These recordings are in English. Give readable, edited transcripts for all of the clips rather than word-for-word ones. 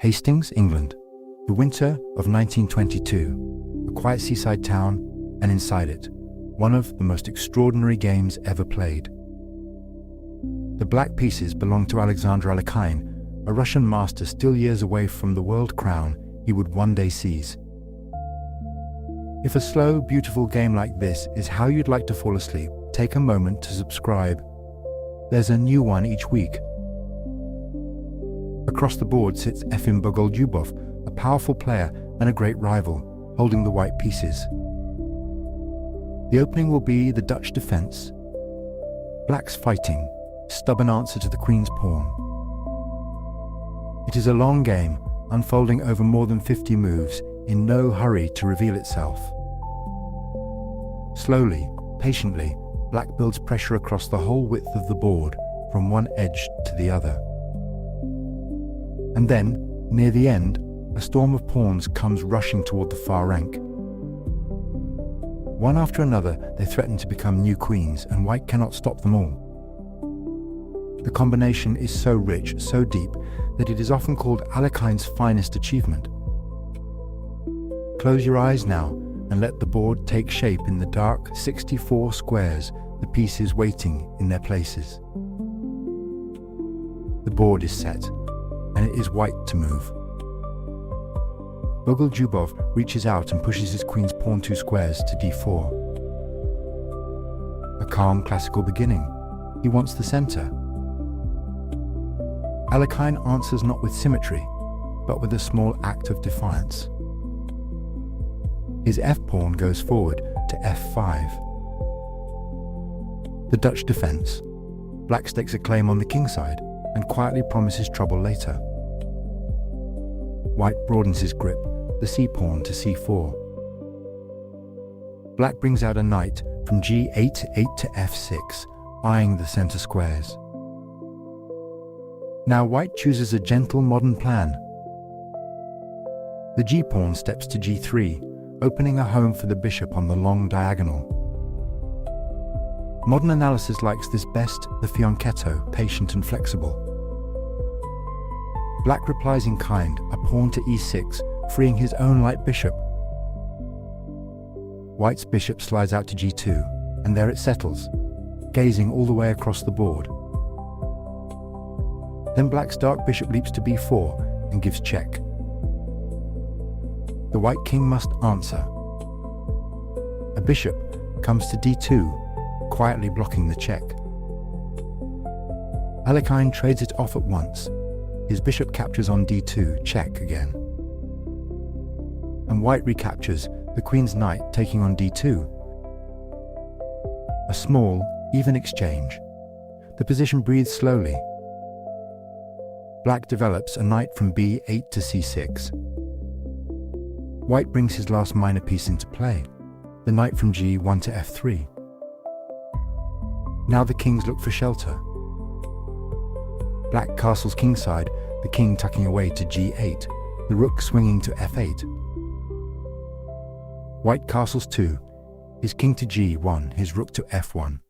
Hastings, England. The winter of 1922. A quiet seaside town, and inside it, one of the most extraordinary games ever played. The black pieces belong to Alexander Alekhine, a Russian master still years away from the world crown he would one day seize. If a slow, beautiful game like this is how you'd like to fall asleep, take a moment to subscribe. There's a new one each week. Across the board sits Efim Bogoljubov, a powerful player and a great rival, holding the white pieces. The opening will be the Dutch defense. Black's fighting, stubborn answer to the queen's pawn. It is a long game, unfolding over more than 50 moves, in no hurry to reveal itself. Slowly, patiently, Black builds pressure across the whole width of the board, from one edge to the other. And then, near the end, a storm of pawns comes rushing toward the far rank. One after another, they threaten to become new queens, and White cannot stop them all. The combination is so rich, so deep, that it is often called Alekhine's finest achievement. Close your eyes now, and let the board take shape in the dark 64 squares, the pieces waiting in their places. The board is set, and it is White to move. Bogoljubov reaches out and pushes his queen's pawn 2 squares to d4. A calm classical beginning. He wants the center. Alekhine answers not with symmetry, but with a small act of defiance. His f-pawn goes forward to f5. The Dutch defense. Black stakes a claim on the king side and quietly promises trouble later. White broadens his grip, the c-pawn to c4. Black brings out a knight from g8 to f6, eyeing the center squares. Now White chooses a gentle modern plan. The g-pawn steps to g3, opening a home for the bishop on the long diagonal. Modern analysis likes this best, the fianchetto, patient and flexible. Black replies in kind, a pawn to e6, freeing his own light bishop. White's bishop slides out to g2, and there it settles, gazing all the way across the board. Then Black's dark bishop leaps to b4 and gives check. The white king must answer. A bishop comes to d2, quietly blocking the check. Alekhine trades it off at once. His bishop captures on d2, check again. And White recaptures, the queen's knight taking on d2. A small, even exchange. The position breathes slowly. Black develops a knight from b8 to c6. White brings his last minor piece into play, the knight from g1 to f3. Now the kings look for shelter. Black castles kingside, the king tucking away to g8, the rook swinging to f8. White castles too, his king to g1, his rook to f1.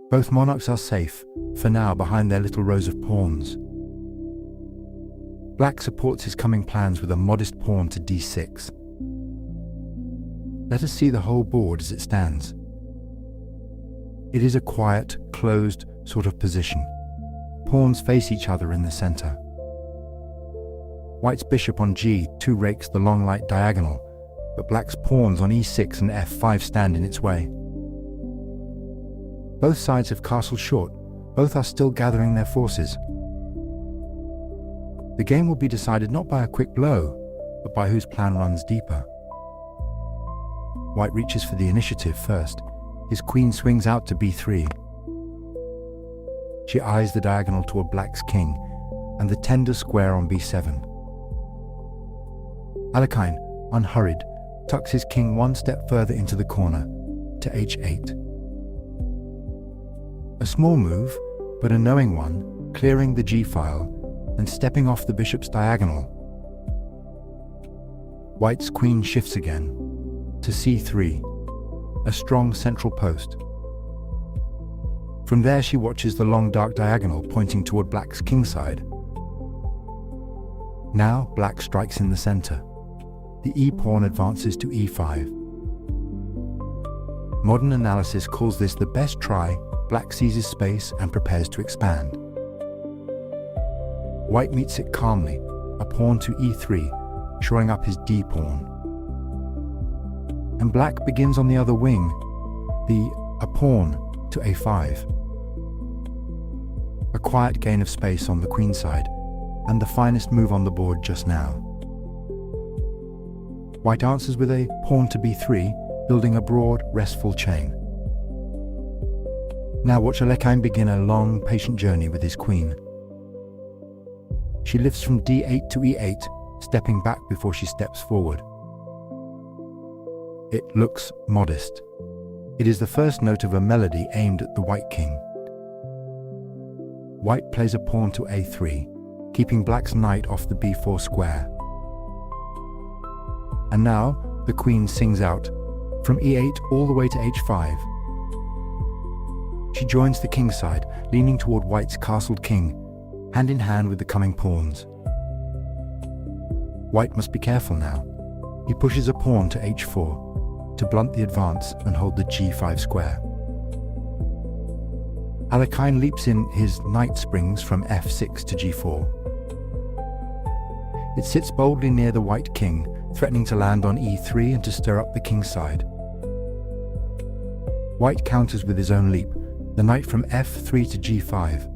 Both monarchs are safe, for now, behind their little rows of pawns. Black supports his coming plans with a modest pawn to d6. Let us see the whole board as it stands. It is a quiet, closed sort of position. Pawns face each other in the center. White's bishop on g2 rakes the long light diagonal, but Black's pawns on e6 and f5 stand in its way. Both sides have castled short. Both are still gathering their forces. The game will be decided not by a quick blow, but by whose plan runs deeper. White reaches for the initiative first. His queen swings out to b3. She eyes the diagonal toward Black's king and the tender square on b7. Alekhine, unhurried, tucks his king one step further into the corner, to h8. A small move, but a knowing one, clearing the g-file and stepping off the bishop's diagonal. White's queen shifts again, to c3, a strong central post. From there she watches the long dark diagonal pointing toward Black's kingside. Now black strikes in the center. The e-pawn advances to e5. Modern analysis calls this the best try. Black seizes space and prepares to expand. White meets it calmly, a pawn to e3, shoring up his d-pawn. And black begins on the other wing, a pawn to a5. A quiet gain of space on the queen side, and the finest move on the board just now. White answers with a pawn to b3, building a broad, restful chain. Now watch Alekhine begin a long, patient journey with his queen. She lifts from d8 to e8, stepping back before she steps forward. It looks modest. It is the first note of a melody aimed at the white king. White plays a pawn to a3, keeping black's knight off the b4 square. And now the queen sings out, from e8 all the way to h5. She joins the king side, leaning toward white's castled king, hand in hand with the coming pawns. White must be careful now. He pushes a pawn to h4 to blunt the advance and hold the g5 square. Alekhine leaps in his knight springs from f6 to g4. It sits boldly near the white king, threatening to land on e3 and to stir up the king's side. White counters with his own leap, the knight from f3 to g5.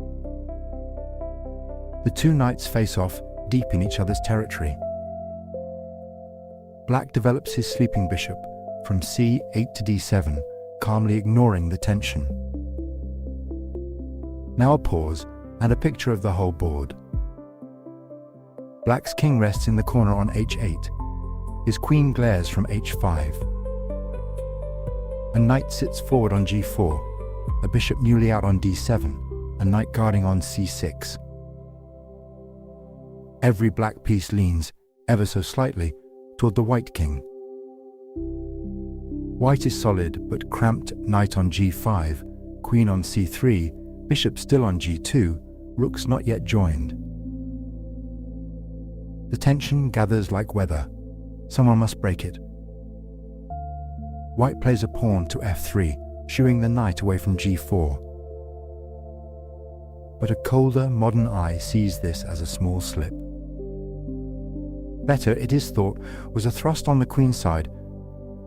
The two knights face off, deep in each other's territory. Black develops his sleeping bishop from c8 to d7, calmly ignoring the tension. Now a pause and a picture of the whole board. Black's king rests in the corner on h8. His queen glares from h5. A knight sits forward on g4, a bishop newly out on d7, a knight guarding on c6. Every black piece leans, ever so slightly, toward the white king. White is solid, but cramped knight on g5, queen on c3, bishop still on g2, rooks not yet joined. The tension gathers like weather. Someone must break it. White plays a pawn to f3, shooing the knight away from g4. But a colder, modern eye sees this as a small slip. Better, it is thought, was a thrust on the queen side,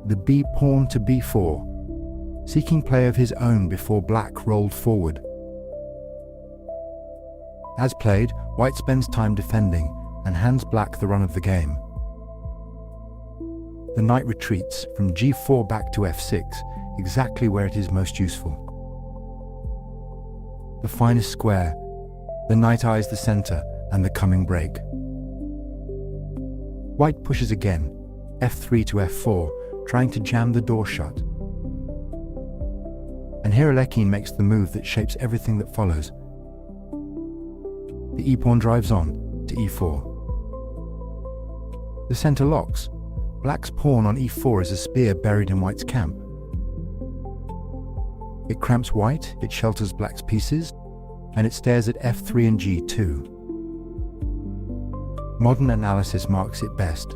the b pawn to b4, seeking play of his own before black rolled forward. As played, white spends time defending and hands black the run of the game. The knight retreats from g4 back to f6, exactly where it is most useful. The finest square, the knight eyes the center and the coming break. White pushes again, f3 to f4, trying to jam the door shut. And here Alekhine makes the move that shapes everything that follows. The e-pawn drives on to e4. The center locks. Black's pawn on e4 is a spear buried in white's camp. It cramps white, it shelters black's pieces, and it stares at f3 and g2. Modern analysis marks it best,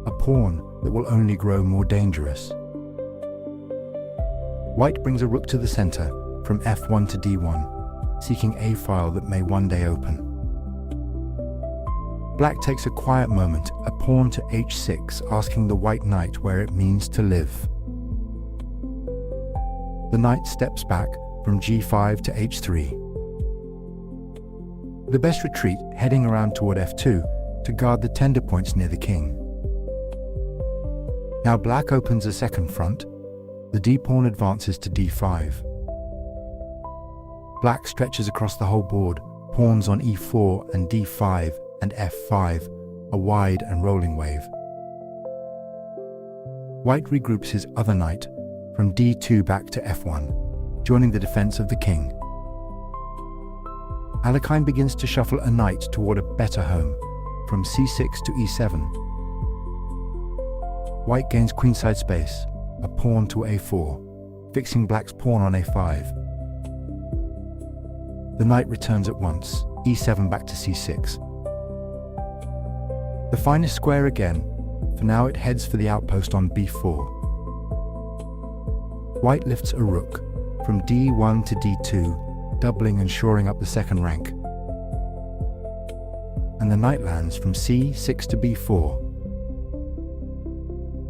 a pawn that will only grow more dangerous. White brings a rook to the center from f1 to d1, seeking a file that may one day open. Black takes a quiet moment, a pawn to h6, asking the white knight where it means to live. The knight steps back from g5 to h3. The best retreat, heading around toward f2 to guard the tender points near the king. Now black opens a second front. The d-pawn advances to d5. Black stretches across the whole board, pawns on e4 and d5 and f5, a wide and rolling wave. White regroups his other knight from d2 back to f1, joining the defense of the king. Alekhine begins to shuffle a knight toward a better home, from c6 to e7. White gains queenside space, a pawn to a4, fixing black's pawn on a5. The knight returns at once, e7 back to c6. The finest square again. For now it heads for the outpost on b4. White lifts a rook from d1 to d2, doubling and shoring up the second rank. And the knight lands from c6 to b4.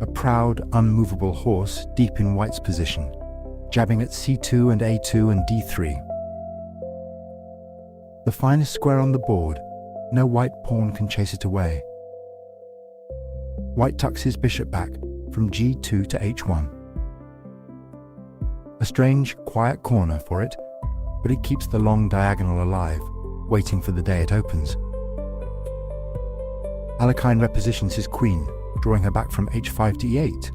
A proud, unmovable horse deep in white's position, jabbing at c2 and a2 and d3. The finest square on the board, no white pawn can chase it away. White tucks his bishop back from g2 to h1. A strange, quiet corner for it, but it keeps the long diagonal alive, waiting for the day it opens. Alekhine repositions his queen, drawing her back from h5 to e8.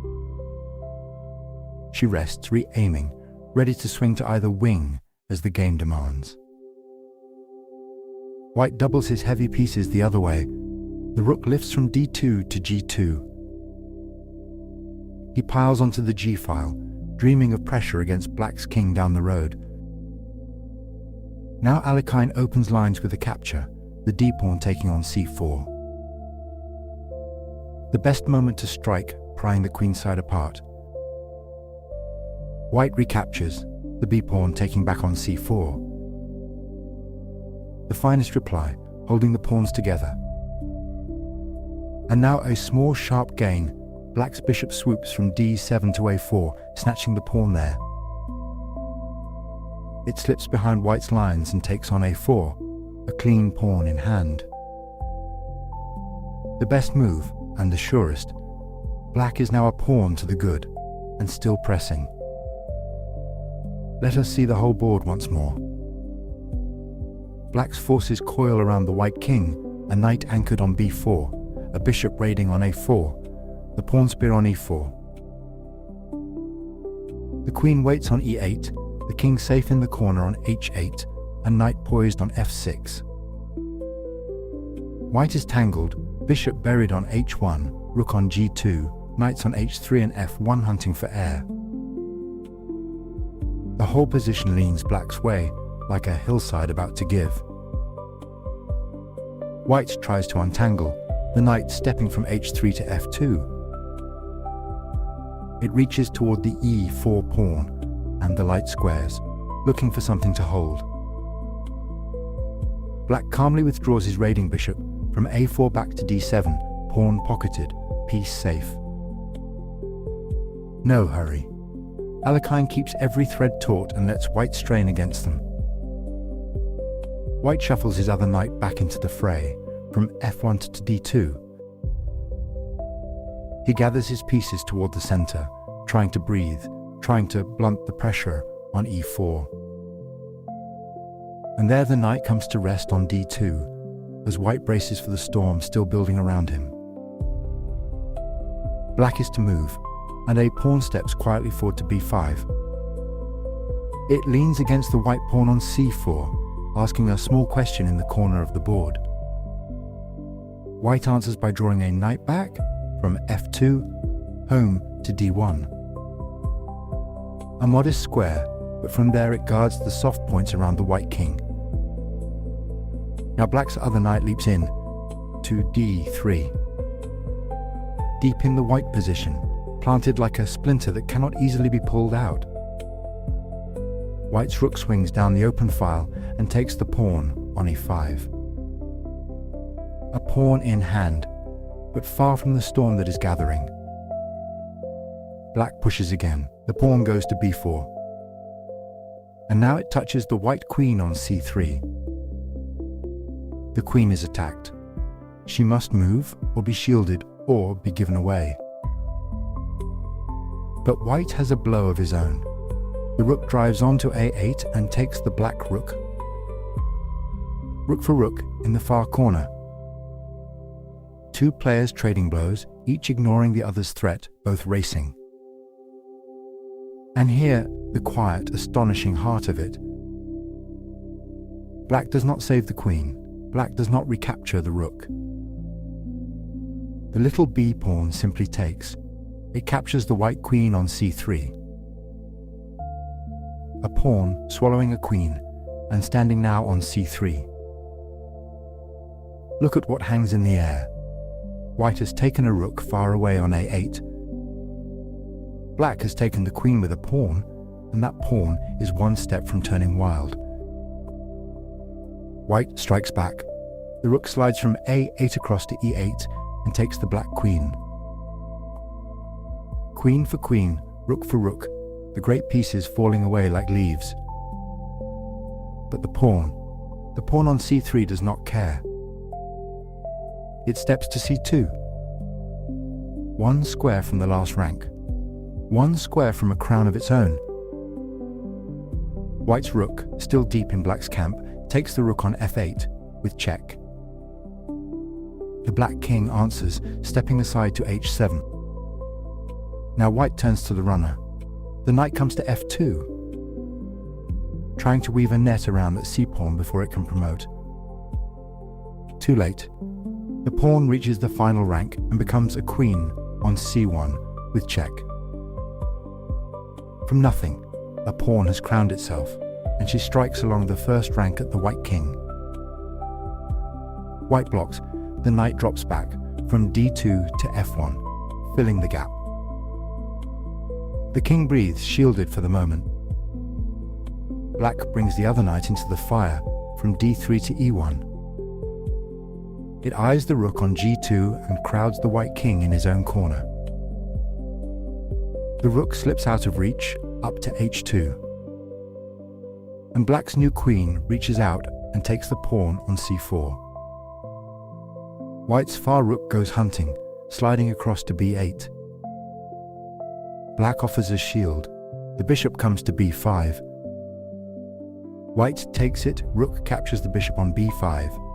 She rests, re-aiming, ready to swing to either wing as the game demands. White doubles his heavy pieces the other way. The rook lifts from d2 to g2. He piles onto the g-file, dreaming of pressure against black's king down the road. Now Alekhine opens lines with a capture, the d-pawn taking on c4. The best moment to strike, prying the queenside apart. White recaptures, the b-pawn taking back on c4. The finest reply, holding the pawns together. And now a small sharp gain. Black's bishop swoops from d7 to a4, snatching the pawn there. It slips behind white's lines and takes on a4, a clean pawn in hand. The best move, and the surest. Black is now a pawn to the good, and still pressing. Let us see the whole board once more. Black's forces coil around the white king, a knight anchored on b4, a bishop raiding on a4, the pawn spear on e4. The queen waits on e8, the king safe in the corner on h8, and knight poised on f6. White is tangled, bishop buried on h1, rook on g2, knights on h3 and f1 hunting for air. The whole position leans black's way, like a hillside about to give. White tries to untangle, the knight stepping from h3 to f2. It reaches toward the e4 pawn and the light squares, looking for something to hold. Black calmly withdraws his raiding bishop from a4 back to d7, pawn pocketed, piece safe. No hurry. Alekhine keeps every thread taut and lets white strain against them. White shuffles his other knight back into the fray, from f1 to d2. He gathers his pieces toward the center, trying to breathe, trying to blunt the pressure on e4. And there the knight comes to rest on d2, as white braces for the storm still building around him. Black is to move, and a pawn steps quietly forward to b5. It leans against the white pawn on c4, asking a small question in the corner of the board. White answers by drawing a knight back from f2, home to d1. A modest square, but from there it guards the soft points around the white king. Now black's other knight leaps in to d3. Deep in the white position, planted like a splinter that cannot easily be pulled out. White's rook swings down the open file and takes the pawn on e5. A pawn in hand, but far from the storm that is gathering. Black pushes again. The pawn goes to b4. And now it touches the white queen on c3. The queen is attacked. She must move, or be shielded, or be given away. But white has a blow of his own. The rook drives on to a8 and takes the black rook. Rook for rook in the far corner. Two players trading blows, each ignoring the other's threat, both racing. And here, the quiet, astonishing heart of it. Black does not save the queen. Black does not recapture the rook. The little b pawn simply takes. It captures the white queen on c3. A pawn swallowing a queen and standing now on c3. Look at what hangs in the air. White has taken a rook far away on a8. Black has taken the queen with a pawn, and that pawn is one step from turning wild. White strikes back. The rook slides from a8 across to e8 and takes the black queen. Queen for queen, rook for rook, the great pieces falling away like leaves. But the pawn on c3 does not care. It steps to c2. One square from the last rank. One square from a crown of its own. White's rook, still deep in black's camp, takes the rook on f8 with check. The black king answers, stepping aside to h7. Now white turns to the runner. The knight comes to f2, trying to weave a net around that c-pawn before it can promote. Too late. The pawn reaches the final rank and becomes a queen on c1 with check. From nothing, a pawn has crowned itself, and she strikes along the first rank at the white king. White blocks. The knight drops back from d2 to f1, filling the gap. The king breathes, shielded for the moment. Black brings the other knight into the fire from d3 to e1. It eyes the rook on g2 and crowds the white king in his own corner. The rook slips out of reach up to h2. And black's new queen reaches out and takes the pawn on c4. White's far rook goes hunting, sliding across to b8. Black offers a shield. The bishop comes to b5. White takes it, rook captures the bishop on b5.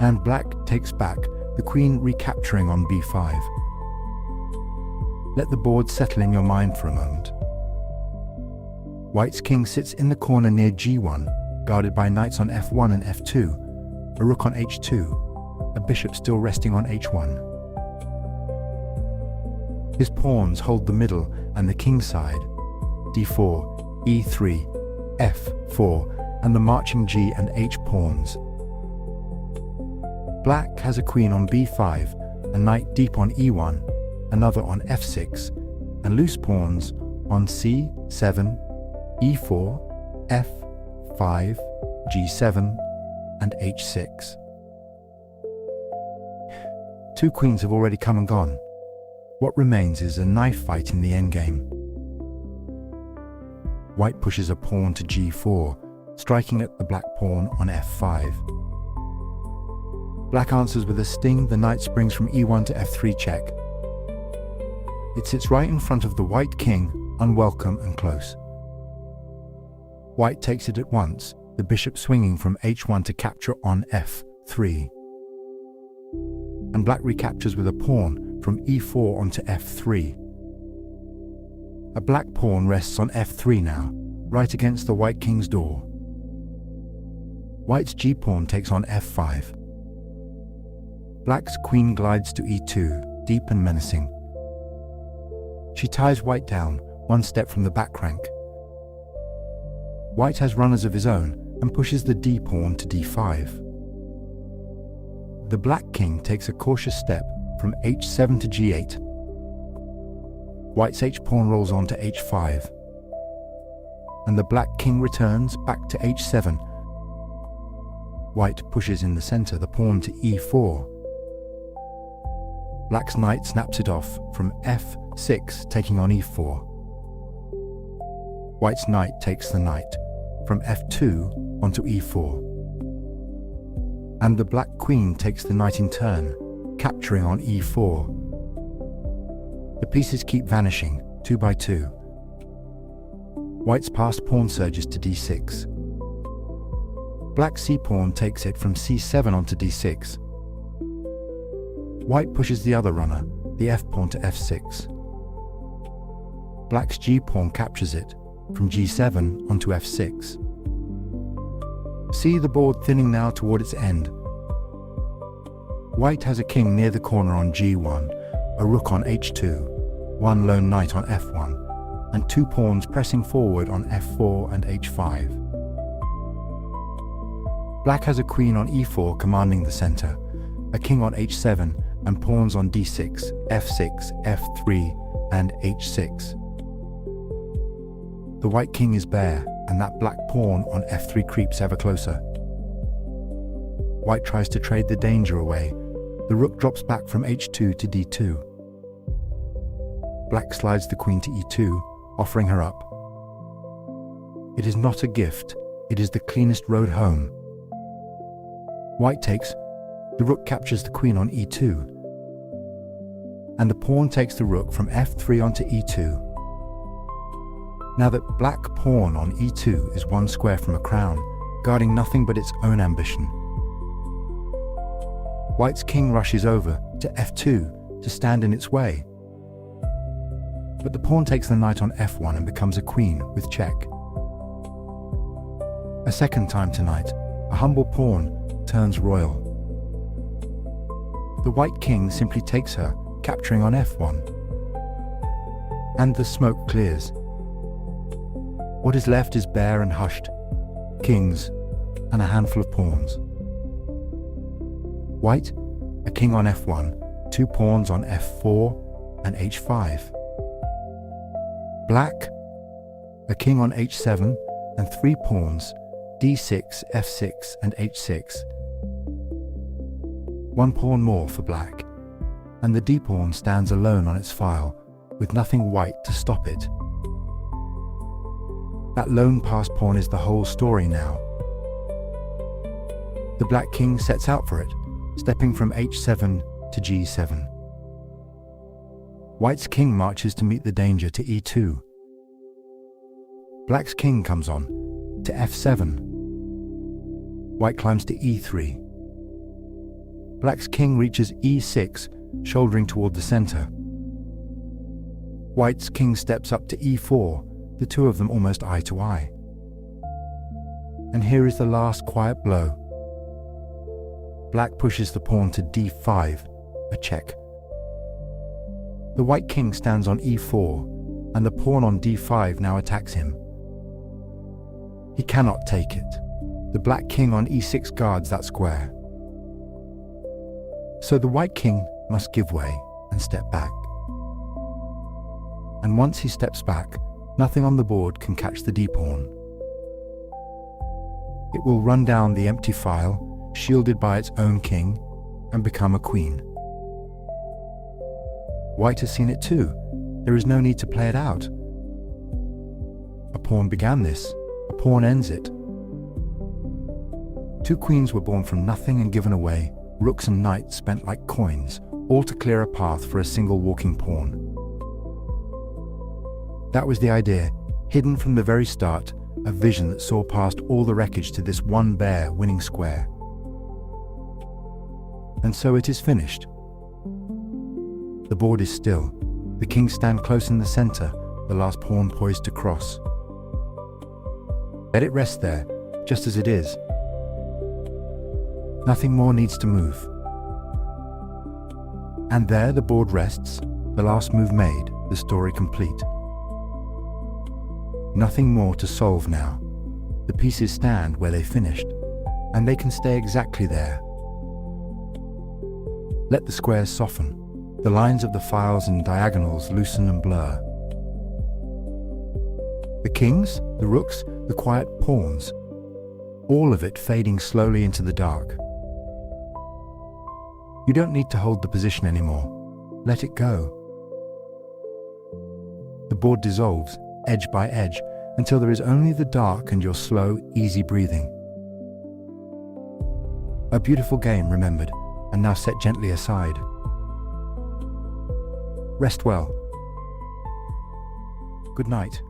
And black takes back, the queen recapturing on b5. Let the board settle in your mind for a moment. White's king sits in the corner near g1, guarded by knights on f1 and f2, a rook on h2, a bishop still resting on h1. His pawns hold the middle and the king side, d4, e3, f4, and the marching g and h pawns. Black has a queen on b5, a knight deep on e1, another on f6, and loose pawns on c7, e4, f5, g7, and h6. Two queens have already come and gone. What remains is a knife fight in the endgame. White pushes a pawn to g4, striking at the black pawn on f5. Black answers with a sting. The knight springs from e1 to f3 check. It sits right in front of the white king, unwelcome and close. White takes it at once, the bishop swinging from h1 to capture on f3. And black recaptures with a pawn from e4 onto f3. A black pawn rests on f3 now, right against the white king's door. White's g-pawn takes on f5. Black's queen glides to e2, deep and menacing. She ties white down, one step from the back rank. White has runners of his own and pushes the d-pawn to d5. The black king takes a cautious step from h7 to g8. White's h-pawn rolls on to h5. And the black king returns back to h7. White pushes in the center the pawn to e4. Black's knight snaps it off from f6, taking on e4. White's knight takes the knight from f2 onto e4. And the black queen takes the knight in turn, capturing on e4. The pieces keep vanishing, 2 by 2. White's passed pawn surges to d6. Black's c-pawn takes it from c7 onto d6. White pushes the other runner, the f-pawn to f6. Black's g-pawn captures it from g7 onto f6. See the board thinning now toward its end. White has a king near the corner on g1, a rook on h2, one lone knight on f1, and two pawns pressing forward on f4 and h5. Black has a queen on e4 commanding the center, a king on h7, and pawns on d6, f6, f3, and h6. The white king is bare, and that black pawn on f3 creeps ever closer. White tries to trade the danger away. The rook drops back from h2 to d2. Black slides the queen to e2, offering her up. It is not a gift, it is the cleanest road home. White takes, the rook captures the queen on e2, and the pawn takes the rook from f3 onto e2. Now that black pawn on e2 is one square from a crown, guarding nothing but its own ambition. White's king rushes over to f2 to stand in its way. But the pawn takes the knight on f1 and becomes a queen with check. A second time tonight, a humble pawn turns royal. The white king simply takes her, capturing on f1. And the smoke clears. What is left is bare and hushed, kings and a handful of pawns. White, a king on f1, 2 pawns on f4 and h5. Black, a king on h7 and 3 pawns, d6, f6 and h6. 1 pawn more for black, and the d-pawn stands alone on its file, with nothing white to stop it. That lone passed pawn is the whole story now. The black king sets out for it, stepping from h7 to g7. White's king marches to meet the danger to e2. Black's king comes on to f7. White climbs to e3. Black's king reaches e6, shouldering toward the center. White's king steps up to e4, the two of them almost eye to eye. And here is the last quiet blow. Black pushes the pawn to d5, a check. The white king stands on e4, and the pawn on d5 now attacks him. He cannot take it. The black king on e6 guards that square. So the white king must give way and step back. And once he steps back, nothing on the board can catch the d-pawn. It will run down the empty file, shielded by its own king, and become a queen. White has seen it too. There is no need to play it out. A pawn began this, a pawn ends it. 2 queens were born from nothing and given away, rooks and knights spent like coins, all to clear a path for a single walking pawn. That was the idea, hidden from the very start, a vision that saw past all the wreckage to this one bare winning square. And so it is finished. The board is still. The kings stand close in the center, the last pawn poised to cross. Let it rest there, just as it is. Nothing more needs to move. And there the board rests, the last move made, the story complete. Nothing more to solve now. The pieces stand where they finished, and they can stay exactly there. Let the squares soften, the lines of the files and diagonals loosen and blur. The kings, the rooks, the quiet pawns, all of it fading slowly into the dark. You don't need to hold the position anymore. Let it go. The board dissolves, edge by edge, until there is only the dark and your slow, easy breathing. A beautiful game remembered, and now set gently aside. Rest well. Good night.